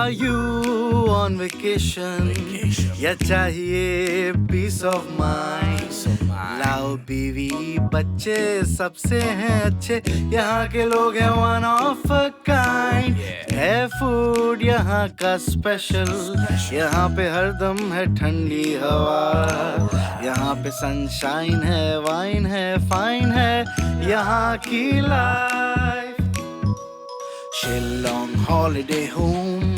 Are you on vacation? या चाहिए peace of mind? लाओ बीवी बच्चे सबसे हैं अच्छे, यहाँ के लोग हैं one of a kind. है फूड यहाँ का स्पेशल, यहाँ पे हरदम है ठंडी हवा, यहाँ पे सनशाइन है, वाइन है, फाइन है यहाँ की life. Shillong holiday home,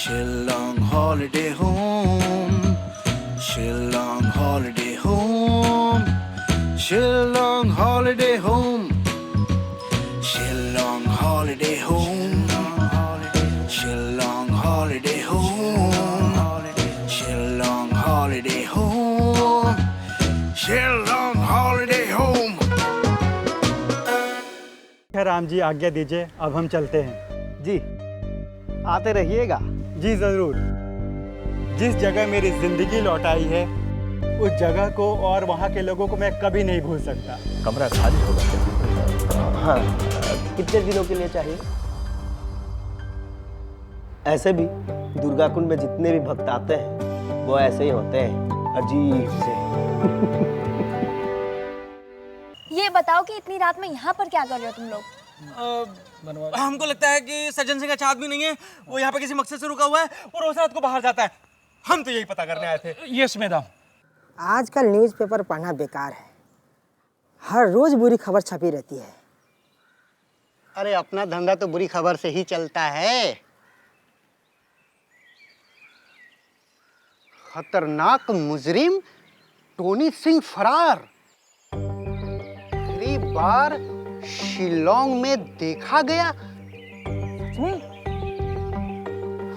Shillong holiday home, Shillong holiday home, Shillong holiday home, Shillong holiday home, Shillong holiday home, Shillong holiday home, Shillong holiday home. Ram ji आज्ञा दीजिए, अब हम चलते हैं. जी आते रहिएगा. जी ज़रूर. जिस जगह मेरी ज़िंदगी लौटाई है उस जगह को और वहाँ के लोगों को मैं कभी नहीं भूल सकता. कमरा खाली होगा क्या? हाँ. कितने दिनों के लिए चाहिए? ऐसे भी दुर्गा कुंड में जितने भी भक्त आते हैं वो ऐसे ही होते हैं, अजीब से. ये बताओ कि इतनी रात में यहाँ पर क्या कर रहे हो तुम लोग? हमको लगता है कि सज्जन सिंह अच्छा आदमी नहीं है, वो यहाँ पे किसी मकसद से रुका हुआ है और रोज रात को बाहर जाता है. हम तो यही पता करने आए थे. Yes madam. आजकल न्यूज़पेपर पढ़ना बेकार है, हर रोज बुरी खबर छपी रहती है. अरे अपना धंधा तो बुरी खबर से ही चलता है. खतरनाक मुजरिम टोनी सिंह फरार. पहली बार शिलोंग में देखा गया.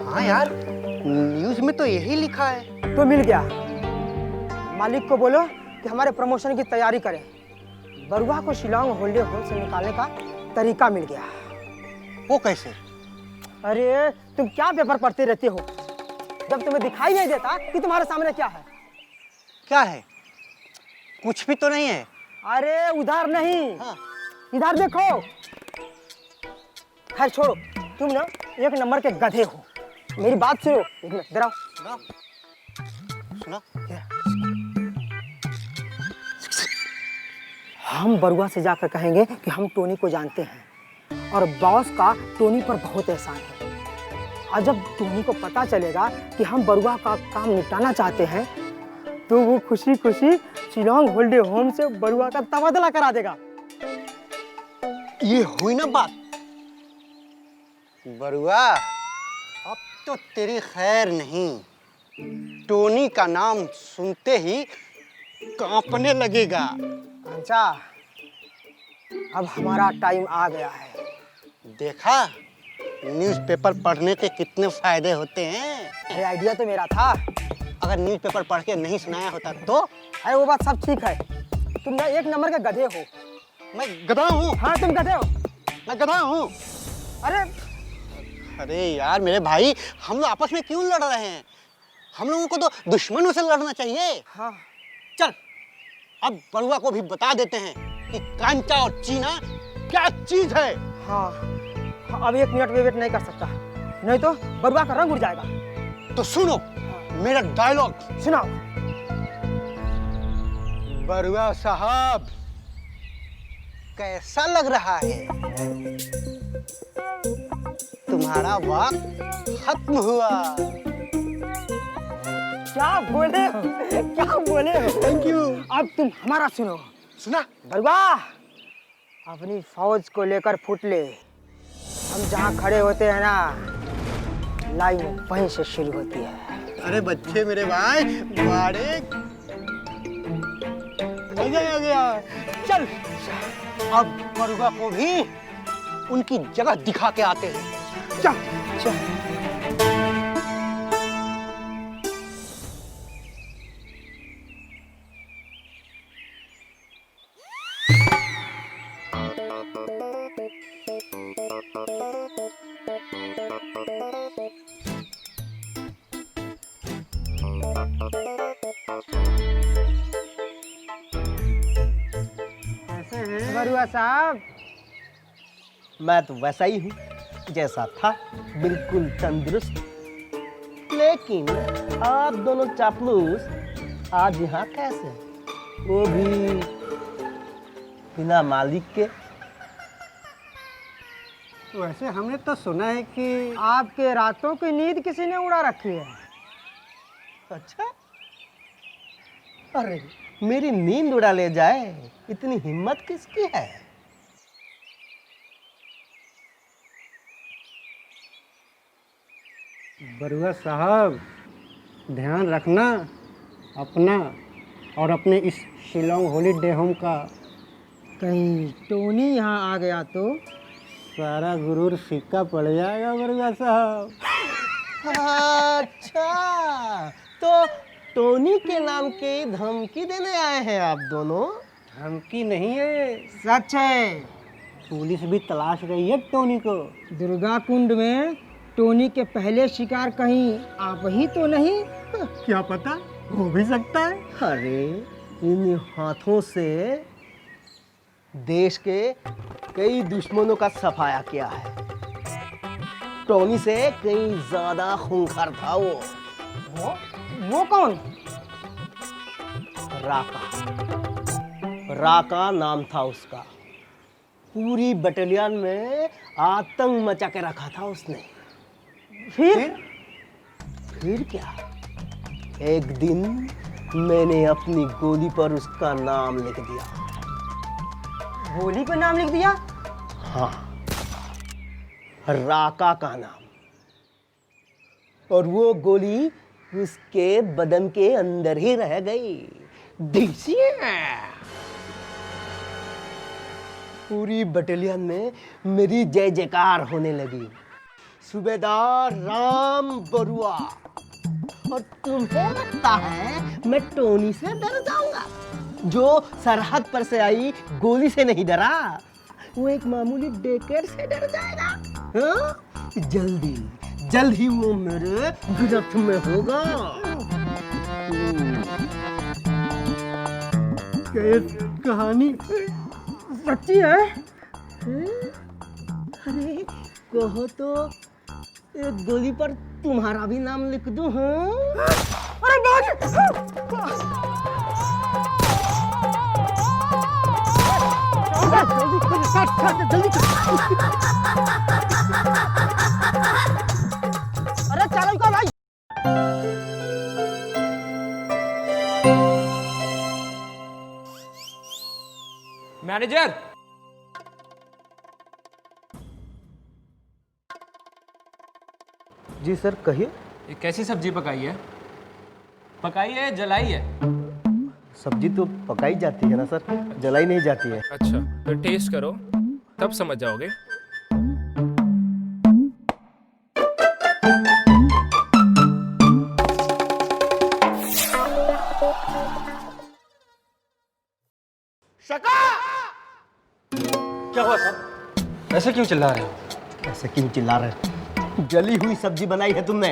हाँ यार, न्यूज़ में तो यही लिखा है. तो मिल गया. मालिक को बोलो कि हमारे प्रमोशन की तैयारी करें. बरुआ को शिलोंग हॉलिडे होम से निकालने का तरीका मिल गया. वो कैसे? अरे तुम क्या पेपर पढ़ते रहते हो जब तुम्हें दिखाई नहीं देता कि तुम्हारे सामने क्या है? क्या है? कुछ भी तो नहीं है. अरे उधर नहीं. हाँ. इधर देखो. खैर छोड़ो, तुम ना एक नंबर के गधे हो. मेरी बात सुनो. एक मिनट इधर आओ. सुना? हम बरुआ से जाकर कहेंगे कि हम टोनी को जानते हैं और बॉस का टोनी पर बहुत एहसान है. और जब टोनी को पता चलेगा कि हम बरुआ का काम निपटाना चाहते हैं तो वो खुशी खुशी शिलोंग हॉलिडे होम से बरुआ का तबादला करा देगा. ये हुई ना बात. बरुआ, अब तो तेरी खैर नहीं. टोनी का नाम सुनते ही कांपने लगेगा. अच्छा, अब हमारा टाइम आ गया है. देखा न्यूज़पेपर पढ़ने के कितने फायदे होते हैं. ये आइडिया तो मेरा था. अगर न्यूज़पेपर पढ़ के नहीं सुनाया होता तो? अरे वो बात सब ठीक है, तुम ना एक नंबर के गधे हो. मैं गधा हूँ? हाँ तुम गधे हो. मैं गधा हूँ? अरे यार मेरे भाई, हम लोग आपस में क्यों लड़ रहे हैं? हम लोगों को तो दुश्मनों से लड़ना चाहिए. हाँ. चल अब बरुआ को भी बता देते हैं कि कांचा और चीना क्या चीज है. हाँ. अब एक मिनट वेट नहीं कर सकता, नहीं तो बरुआ का रंग उड़ जाएगा. तो सुनो मेरा डायलॉग. सुनाओ. बरुआ साहब, कैसा लग रहा है? तुम्हारा वक्त खत्म हुआ. क्या बोले हो? क्या बोले हो? Thank you. अब तुम हमारा सुनो. सुना? बरुआ, अपनी फौज को लेकर फुट ले. हम जहाँ खड़े होते हैं ना, लाइन वहीं से शुरू होती है. अरे बच्चे मेरे भाई, बाड़े मजा आ गया. चल अब बरुआ को भी उनकी जगह दिखा के आते हैं. चल चल. बरुआ साहब, मैं तो वैसा ही हूँ जैसा था, बिल्कुल तंदुरुस्त। लेकिन आप दोनों चापलूस आज यहाँ कैसे, वो भी बिना मालिक के? वैसे हमने तो सुना है कि आपके रातों की नींद किसी ने उड़ा रखी है। अच्छा, अरे मेरी नींद उड़ा ले जाए, इतनी हिम्मत किसकी है? बरुआ साहब, ध्यान रखना अपना और अपने इस शिलोंग हॉलीडे होम का। कहीं टोनी यहाँ आ गया तो सारा गुरूर फीका पड़ जाएगा बरुआ साहब। अच्छा, तो टोनी के नाम की धमकी देने आए हैं आप दोनों? धमकी नहीं है, सच है। पुलिस भी तलाश रही है टोनी को। दुर्गा कुंड में टोनी के पहले शिकार कहीं आप ही तो नहीं? क्या पता, हो भी सकता है। अरे इन हाथों से देश के कई दुश्मनों का सफाया किया है। टोनी से कहीं ज्यादा खूंखार था वो कौन? राका नाम था उसका। पूरी बटालियन में आतंक मचा के रखा था उसने। फिर क्या, एक दिन मैंने अपनी गोली पर उसका नाम लिख दिया। गोली पे नाम लिख दिया? हाँ, राका का नाम। और वो गोली उसके बदन के अंदर ही रह गई। देखिए, पूरी बटालियन में मेरी जय जयकार होने लगी। सूबेदार राम बरुआ। और तुम्हें लगता है मैं टोनी से डर जाऊंगा, जो सरहद पर से आई गोली से नहीं डरा? वो एक मामूली डेकेट से डर जाएगा? हाँ? जल्द ही वो मेरे गिरफ्त में होगा। ये कहानी सच्ची है? अरे कहो तो एक गोली पर तुम्हारा भी नाम लिख दूं? हाँ? अरे अरे चालू कर भाई। मैनेजर, जी सर, कहिए। ये कैसी सब्जी पकाई है? पकाई है, जलाई है? सब्जी तो पकाई जाती है ना सर, जलाई नहीं जाती है। अच्छा, तो टेस्ट करो, तब समझ जाओगे। क्या हुआ साहब? ऐसे क्यों चिल्ला रहे हो? ऐसे क्यों चिल्ला रहे हो? जली हुई सब्जी बनाई है तुमने।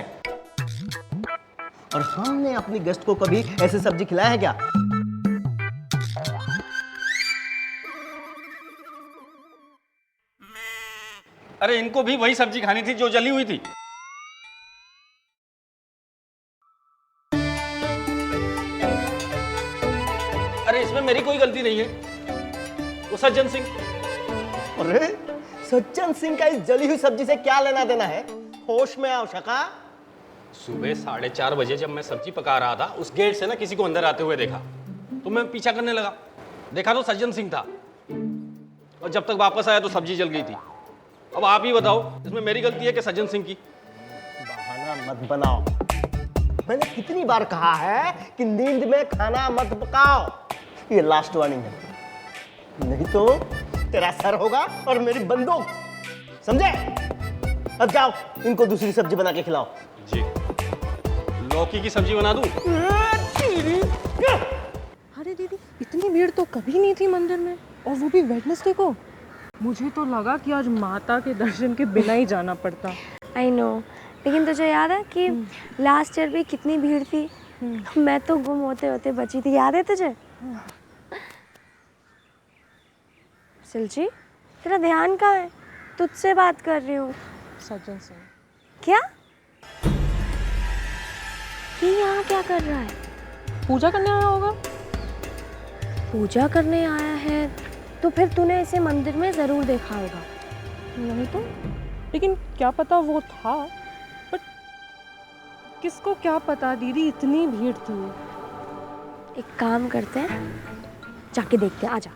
और हमने अपनी गेस्ट को कभी ऐसे सब्जी खिलाया है क्या? अरे इनको भी वही सब्जी खानी थी जो जली हुई थी। अरे इसमें मेरी कोई गलती नहीं है, वो सज्जन सिंह। अरे सज्जन सिंह का इस जली हुई सब्जी से क्या लेना देना है? होश में आओ शका। सुबह 4:30 बजे जब मैं सब्जी पका रहा था, उस गेट से ना किसी को अंदर आते हुए देखा, तो मैं पीछा करने लगा। देखा तो सज्जन सिंह था, और जब तक वापस आया तो सब्जी जल गई थी। अब आप ही बताओ, इसमें मेरी गलती है कि सज्जन सिंह की? बहाना मत बनाओ। मैंने कितनी बार कहा है कि नींद में खाना मत पकाओ। ये लास्ट वार्निंग है, नहीं तो तेरा सर होगा और मेरी बंदूक, समझे? अब जाओ, इनको दूसरी सब्जी बना के खिलाओ। जी, लौकी की सब्जी बना दूं? अरे दीदी, इतनी भीड़ तो कभी नहीं थी मंदिर में, और वो भी वेडनेसडे को। मुझे तो लगा कि आज माता के दर्शन के बिना ही जाना पड़ता। आई नो, लेकिन तुझे याद है कि लास्ट ईयर भी कितनी भीड़ थी? मैं तो गुम होते होते बची थी, याद है तुझे? सिलची, तेरा ध्यान कहाँ है? तुझसे बात कर रही हूँ। सज्जन सिंह। क्या? ये यहाँ क्या कर रहा है? पूजा करने आया होगा। पूजा करने आया है तो फिर तूने इसे मंदिर में जरूर देखा होगा। नहीं तो, लेकिन क्या पता वो था। बट किसको क्या पता दीदी, इतनी भीड़ थी। एक काम करते हैं, जाके देखते हैं। आजा।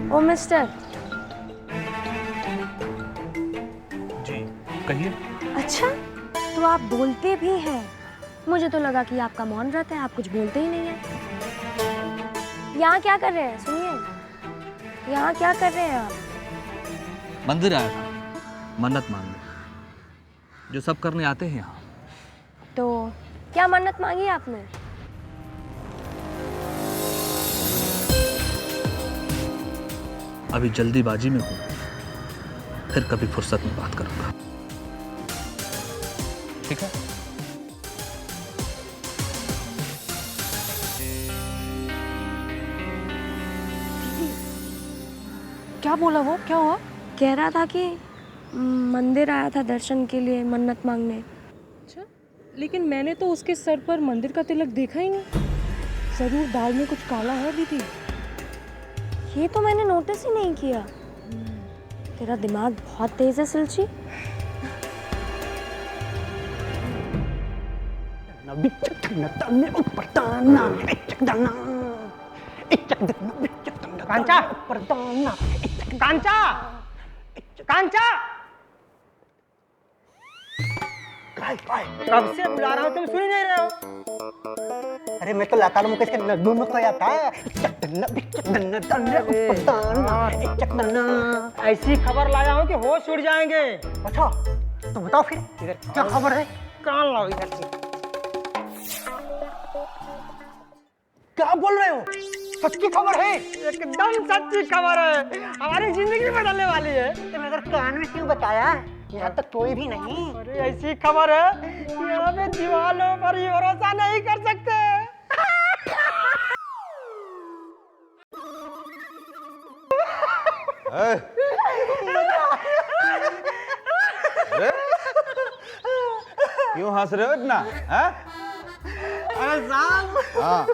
ओ मिस्टर। जी कहिए। अच्छा, तो आप बोलते भी हैं। मुझे तो लगा कि आपका मौन रहता है, आप कुछ बोलते ही नहीं हैं। यहाँ क्या कर रहे हैं? सुनिए, यहाँ क्या कर रहे हैं आप? मंदिर आया था मन्नत मांगने, जो सब करने आते हैं यहाँ। तो क्या मन्नत मांगी आपने? अभी जल्दीबाजी में हूँ, फिर कभी फुर्सत में बात करूंगा, ठीक है? क्या बोला वो? क्या हुआ? कह रहा था कि मंदिर आया था दर्शन के लिए, मन्नत मांगने। अच्छा, लेकिन मैंने तो उसके सर पर मंदिर का तिलक देखा ही नहीं। जरूर दाल में कुछ काला है दीदी। ये तो मैंने नोटिस ही नहीं किया। तेरा दिमाग बहुत तेज है सिलची। कांचा, कांचा, कांचा, कब से बुला रहा हूँ, तुम सुन ही नहीं रहे हो। अरे मैं तो लताड़ मुकेश के नड्डू में खोया था। ऐसी खबर लाया हूँ कि होश उड़ जाएंगे। अच्छा तो बताओ फिर इधर क्या खबर है? कान लाओ इधर से। क्या बोल रहे हो? सच्ची खबर है? एकदम सच्ची खबर है, हमारी जिंदगी बदलने वाली है। तो मगर कान में क्यों बताया? यहाँ तक कोई भी नहीं। अरे ऐसी खबर है, यहाँ पे दीवालों पर ही भरोसा नहीं कर सकते। क्यों हंस रहे हो इतना? अरे साहब, हाँ,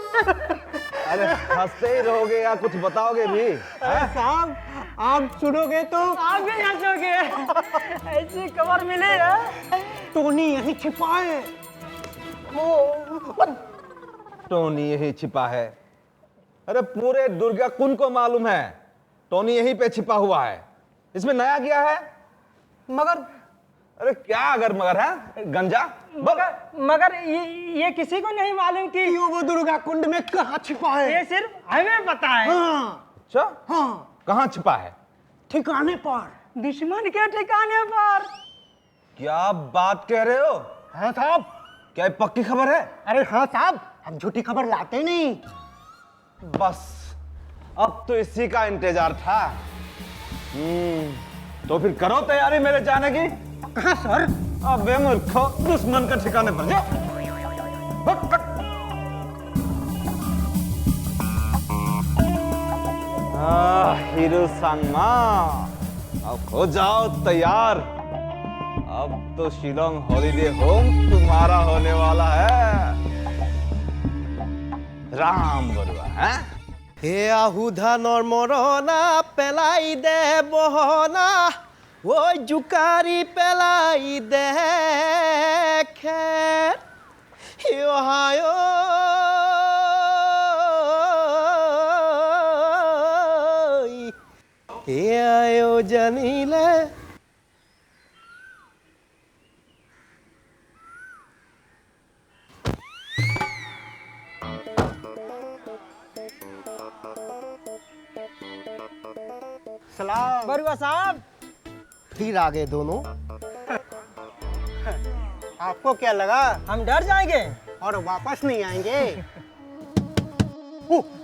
अरे हंसते ही रहोगे या कुछ बताओगे भी? अरे साहब आप सुनोगे तो आप भी हंसोगे। ऐसी खबर मिली है, टोनी यहीं छिपा है। टोनी यही छिपा है? अरे पूरे दुर्गा कुंड को मालूम है टोनी यहीं पे छिपा हुआ है। इसमें नया क्या है? मगर अरे क्या अगर मगर है गंजा? मगर ये किसी को नहीं मालूम कि वो दुर्गा कुंड में कहाँ छिपा है। ये सिर्फ हमें पता है। हाँ अच्छा, हाँ, कहाँ छिपा है? ठिकाने पर, दुश्मन के ठिकाने पर। क्या बात कह रहे हो? हाँ साहब। क्या ये पक्की खबर है? अरे हाँ साहब, हम झूठी खबर लाते नहीं। बस अब तो इसी का इंतजार था। तो फिर करो तैयारी मेरे जाने की। कहाँ सर? अबे मूर्खो, दुश्मन के ठिकाने पर जाओ। हीरो सांगमा, अब हो जाओ तैयार। अब तो शिलोंग हॉलीडे होम तुम्हारा होने वाला है, राम बरुआ। है হে আহুধানৰ মৰণা পেলাই দে বহনা, ঐ জোকাৰি পেলাই দে খেৰ, অহায় এয়াও জানিলে। सलाम। बरुआ साहब, फिर आ गए दोनों। आपको क्या लगा हम डर जाएंगे और वापस नहीं आएंगे?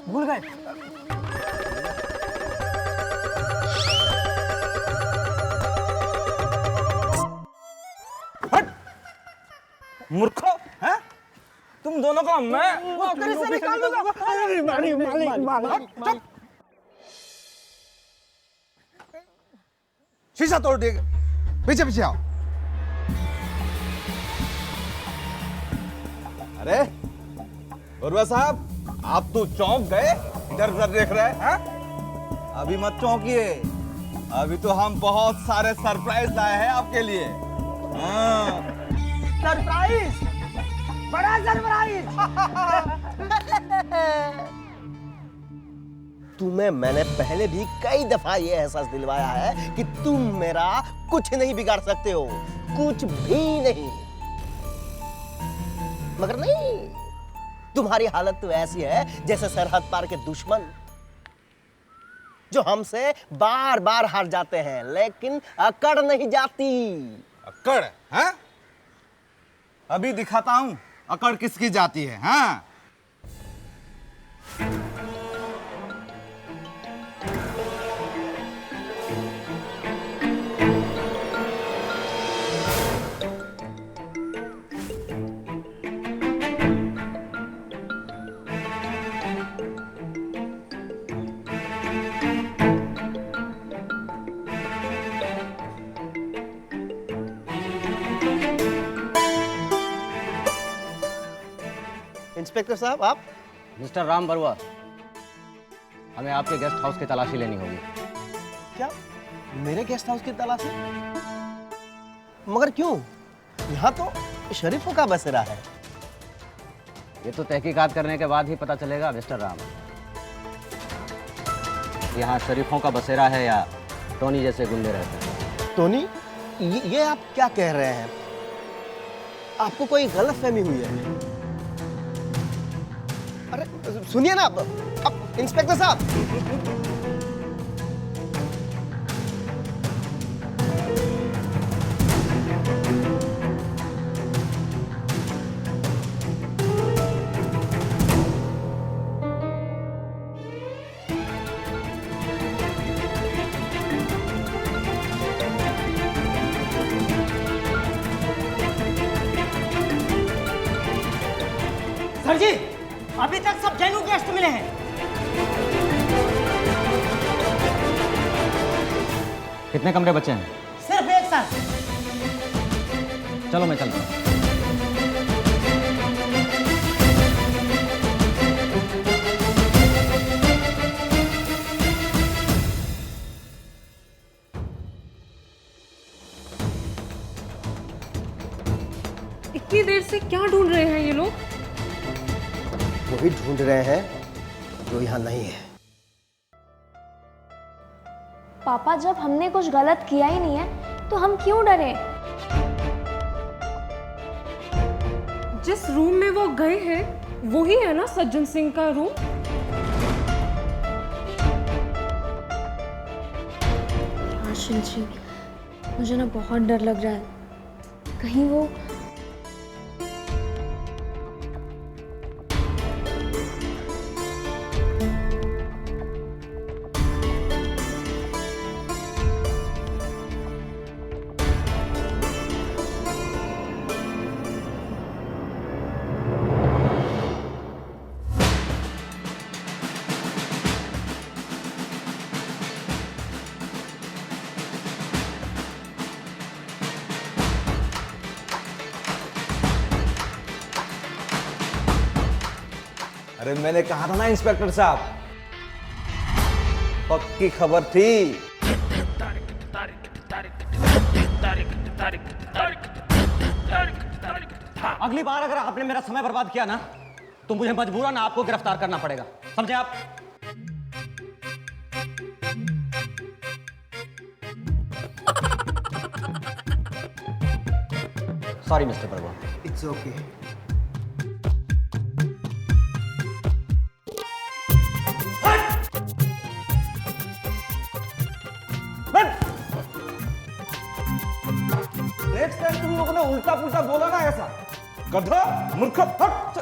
भूल गए। मूर्खो, हैं? तुम तुम दोनों को मैं नौकरी से निकाल दूंगा। चुप। शीशा तोड़ देगा। पीछे पीछे आओ। अरे बरुआ साहब, आप तो चौंक गए, इधर उधर देख रहे हैं? अभी मत चौंकिए, अभी तो हम बहुत सारे सरप्राइज लाए हैं आपके लिए। हाँ। सरप्राइज, बड़ा सरप्राइज। तुम्हें मैंने पहले भी कई दफा ये एहसास दिलवाया है कि तुम मेरा कुछ नहीं बिगाड़ सकते हो, कुछ भी नहीं। मगर नहीं, तुम्हारी हालत तो ऐसी है जैसे सरहद पार के दुश्मन जो हमसे बार बार हार जाते हैं लेकिन अकड़ नहीं जाती। अकड़ है? अभी दिखाता हूं अकड़ किसकी जाती है। हाँ, इंस्पेक्टर साहब, आप? मिस्टर राम बरुआ, हमें आपके गेस्ट हाउस की तलाशी लेनी होगी। क्या मेरे गेस्ट हाउस की तलाशी? मगर क्यों? यहाँ तो शरीफों का बसेरा है। ये तो तहकीकात करने के बाद ही पता चलेगा मिस्टर राम, यहाँ शरीफों का बसेरा है या टोनी जैसे गुंडे रहते हैं। टोनी? ये आप क्या कह रहे हैं? आपको कोई गलतफहमी हुई है। अरे सुनिए ना, अब इंस्पेक्टर साहब। सर जी, अभी तक सब जेन्युइन गेस्ट मिले हैं। कितने कमरे बचे हैं? सिर्फ एक सर। चलो मैं चलता हूँ। इतनी देर से क्या ढूंढ रहे हैं ये लोग? वही ढूंढ रहे हैं जो यहाँ नहीं है। पापा, जब हमने कुछ गलत किया ही नहीं है तो हम क्यों डरे? जिस रूम में वो गए हैं वही है ना सज्जन सिंह का रूम? आशीष जी, मुझे ना बहुत डर लग रहा है। कहीं वो अरे मैंने कहा था ना इंस्पेक्टर साहब, पक्की खबर थी। अगली बार अगर आपने मेरा समय बर्बाद किया ना तो मुझे मजबूरन आपको गिरफ्तार करना पड़ेगा, समझे आप? Sorry mister Barua. It's okay. Next time तुम लोगों ने उल्टा पुल्टा बोला ना ऐसा, गधा मूर्ख, हट,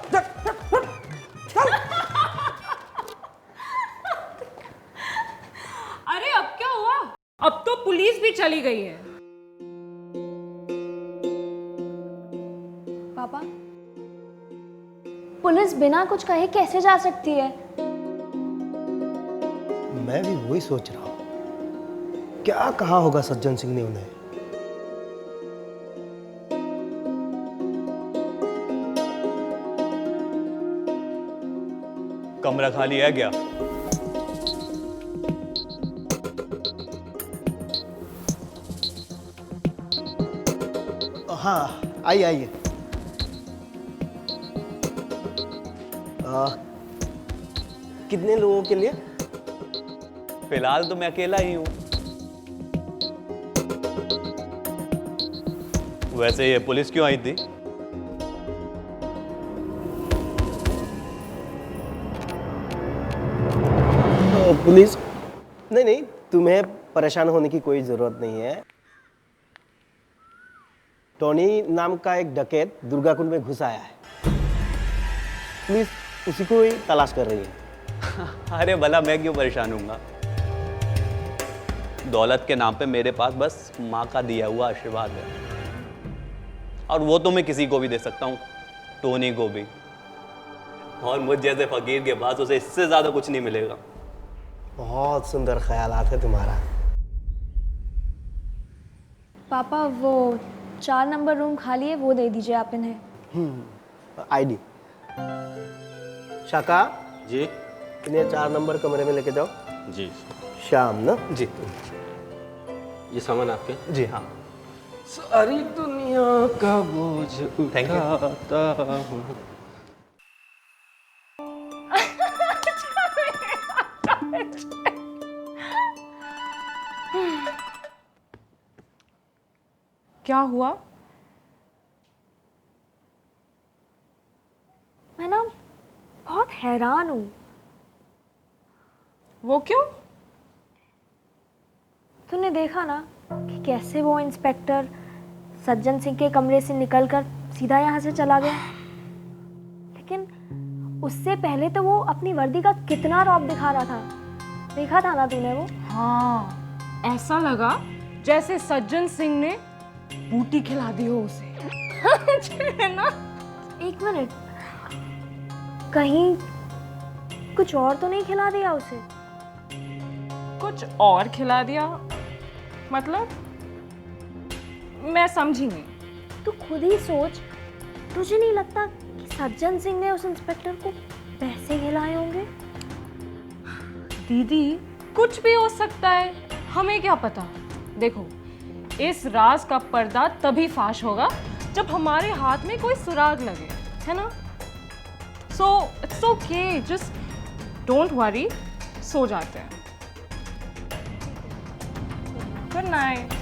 चल। अरे अब क्या हुआ? अब तो पुलिस भी चली गई है। पापा, पुलिस बिना कुछ कहे कैसे जा सकती है? मैं भी वही सोच रहा हूँ, क्या कहा होगा सज्जन सिंह ने उन्हें। कमरा खाली है क्या? हाँ, आइए आइए। कितने लोगों के लिए? फिलहाल तो मैं अकेला ही हूं। वैसे ये पुलिस क्यों आई थी? पुलिस? नहीं नहीं, तुम्हें परेशान होने की कोई जरूरत नहीं है। टोनी नाम का एक डकैत दुर्गाकुंड में घुस आया है। पुलिस उसी को ही तलाश कर रही है। अरे भला मैं क्यों परेशान हूँगा? दौलत के नाम पे मेरे पास बस माँ का दिया हुआ आशीर्वाद है, और वो तो मैं किसी को भी दे सकता हूँ, टोनी को भी। और मुझ जैसे फकीर के पास उसे इससे ज्यादा कुछ नहीं मिलेगा। बहुत सुंदर ख्यालात है तुम्हारा। पापा वो 4 नंबर रूम खाली है, वो दे दीजिए आप इन्हें। आईडी। शाका जी इन्हें 4 नंबर कमरे में लेके जाओ। जी शाम ना जी। ये सामान आपके? जी हाँ। सारी दुनिया का बोझ उठाता हूँ। क्या हुआ? मैं ना बहुत हैरान हूँ। वो क्यों? तूने देखा ना कि कैसे वो इंस्पेक्टर सज्जन सिंह के कमरे से निकलकर सीधा यहाँ से चला गया। लेकिन उससे पहले तो वो अपनी वर्दी का कितना रौब दिखा रहा था। देखा था ना तूने वो? हाँ, ऐसा लगा जैसे सज्जन सिंह ने बूटी खिला दी हो उसे। है ना? एक मिनट, कहीं कुछ और तो नहीं खिला दिया उसे? कुछ और खिला दिया मतलब? मैं समझी नहीं। तू खुद ही सोच, तुझे नहीं लगता कि सज्जन सिंह ने उस इंस्पेक्टर को पैसे खिलाए होंगे? दीदी कुछ भी हो सकता है, हमें क्या पता। देखो, इस राज का पर्दा तभी फाश होगा जब हमारे हाथ में कोई सुराग लगे, है ना? So it's okay, just don't worry, सो जाते हैं। Good night.